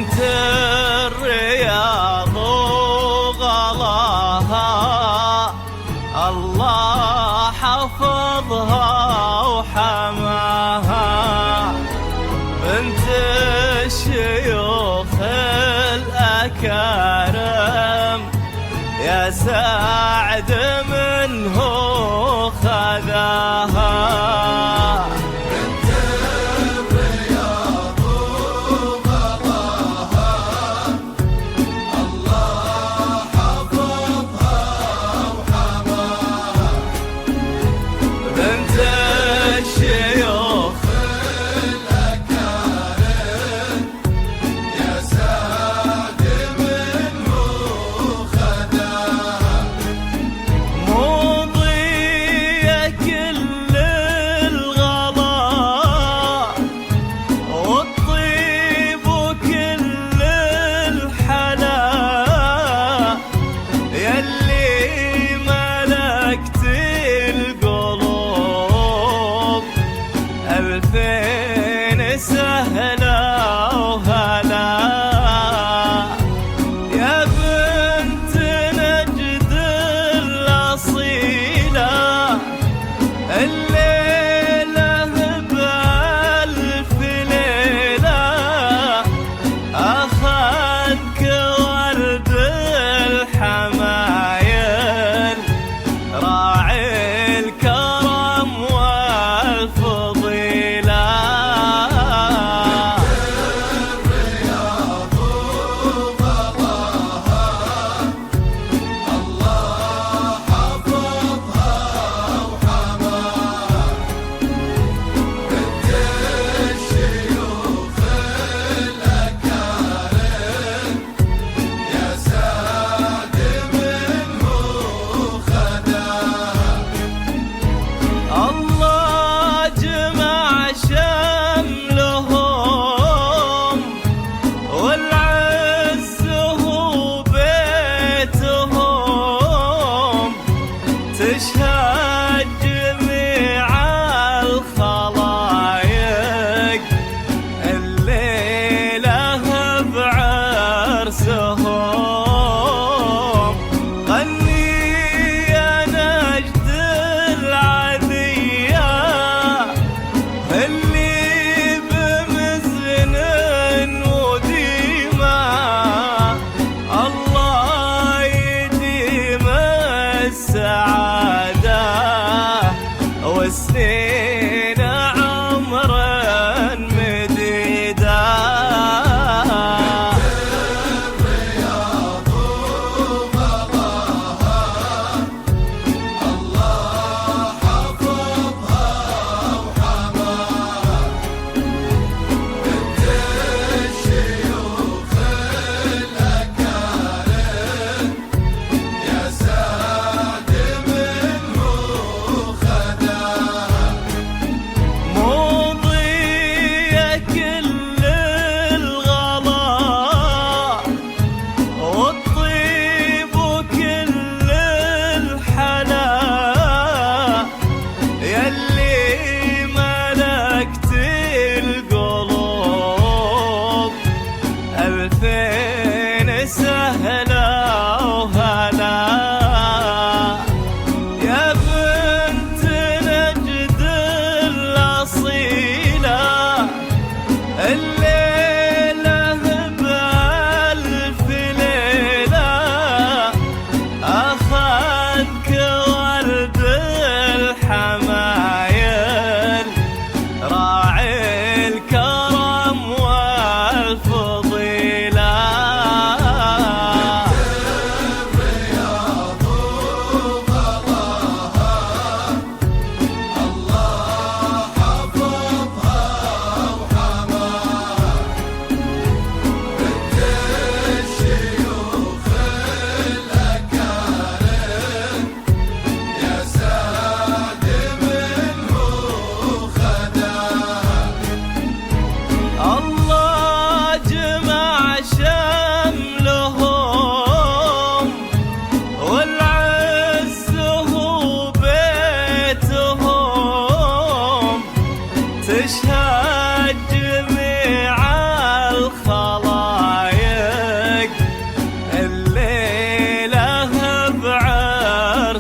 بنت الرياض وغلاها الله حفظها وحماها، بنت الشيوخ الأكارم يا سعد منه خذاها. ألفين سهلا وهلا يا بنت نجد الأصيلة، الليلة بألف ليلة أخذك ورد الحمايل راعي الكرم والفضيلة. تشهد جميع الخلايق الليلة بعرسهم، غني يا نجد العذية اللي بمزن وديمة الله يديم السعادة وسنين عمر مديدة. الرياض وغلاها الله حفظها وحماها، بنت الشيوخ الأكارم يا سعد منه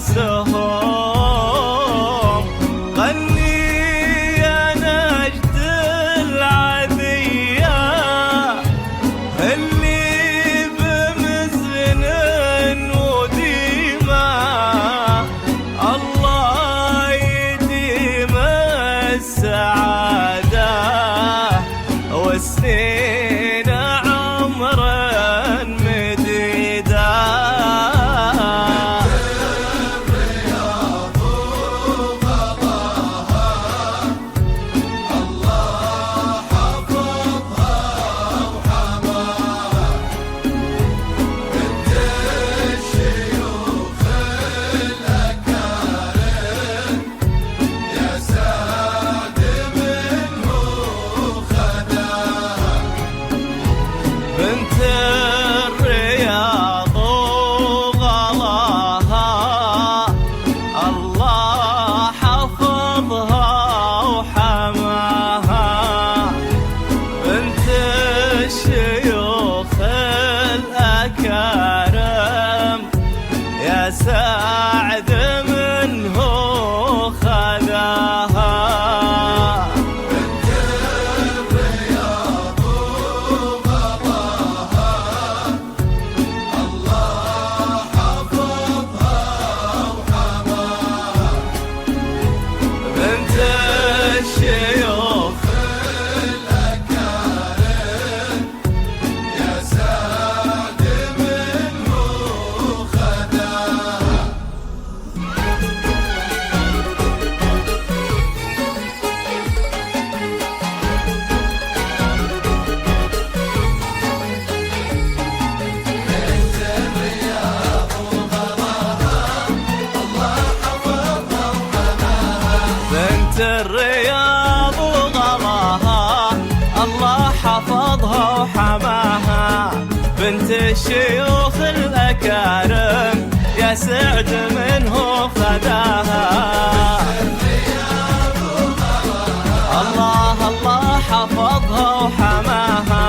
بعرسهم. غني يا نجد العذية اللي بمزن وديمة، الله يديم السعادة والسنين عمرا مديدة. الرياض وغلاها الله حفظها وحماها، بنت الشيوخ الأكارم يا سعد منه خداها. بنت الرياض وغلاها الله حفظها وحماها، بنت الشيوخ الأكارم يا سعد منه خذاها. الرياض وغلاها الله حفظها وحماها، بنت الشيوخ الأكارم يا سعد منه خداها. بنت الرياض وغلاها الله حفظها وحماها، بنت الشيوخ الأكارم يا سعد منه خداها. الله الله حفظها وحماها،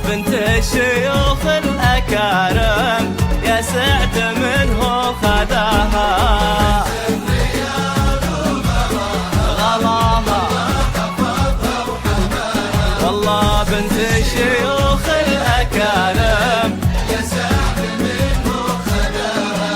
بنت الشيوخ الأكارم يا سعد منه خداها. والله بنت الشيوخ الأكارم يا سعد منه خداها.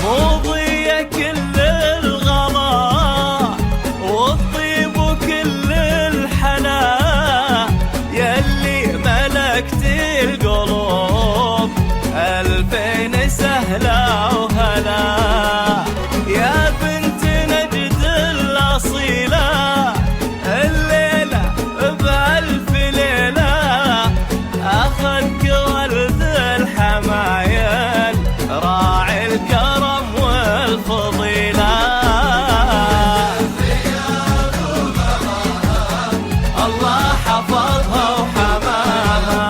مضية كل الغلا والطيب وكل الحلا، يلي ملكت القلوب ألفين سهلة وهلا. يا بنت نجد الأصيلة الليلة بألف ليلة، أخذك ولد الحمايل راعي الكرم والفضيلة. الله حفظها وحماها،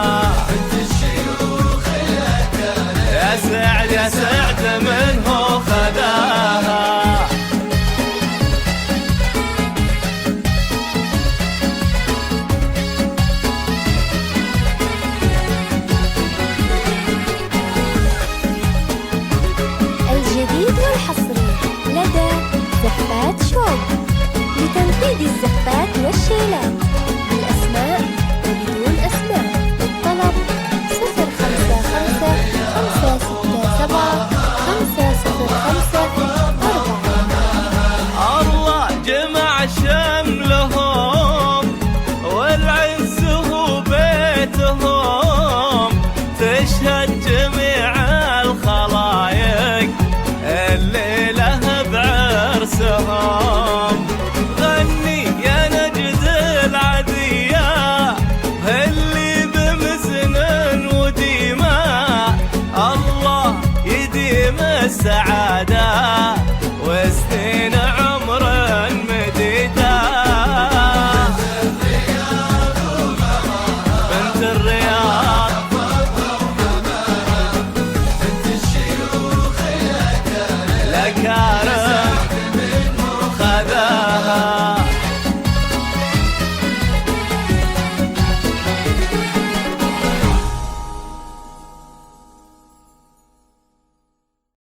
بنت الشيوخ الأكارم يا سعد يا سعد منه خداها. الجديد والحصري لدى زفات شوب لتنفيذ الزفات والشيلات بالأسماء وبدون أسماء. الطلب 055 567 505 4. الله جمع شملهم والعز هو بيتهم، تشهد جميع الخلايق الليلة بعرسهم. غني يا نجد العدل خداها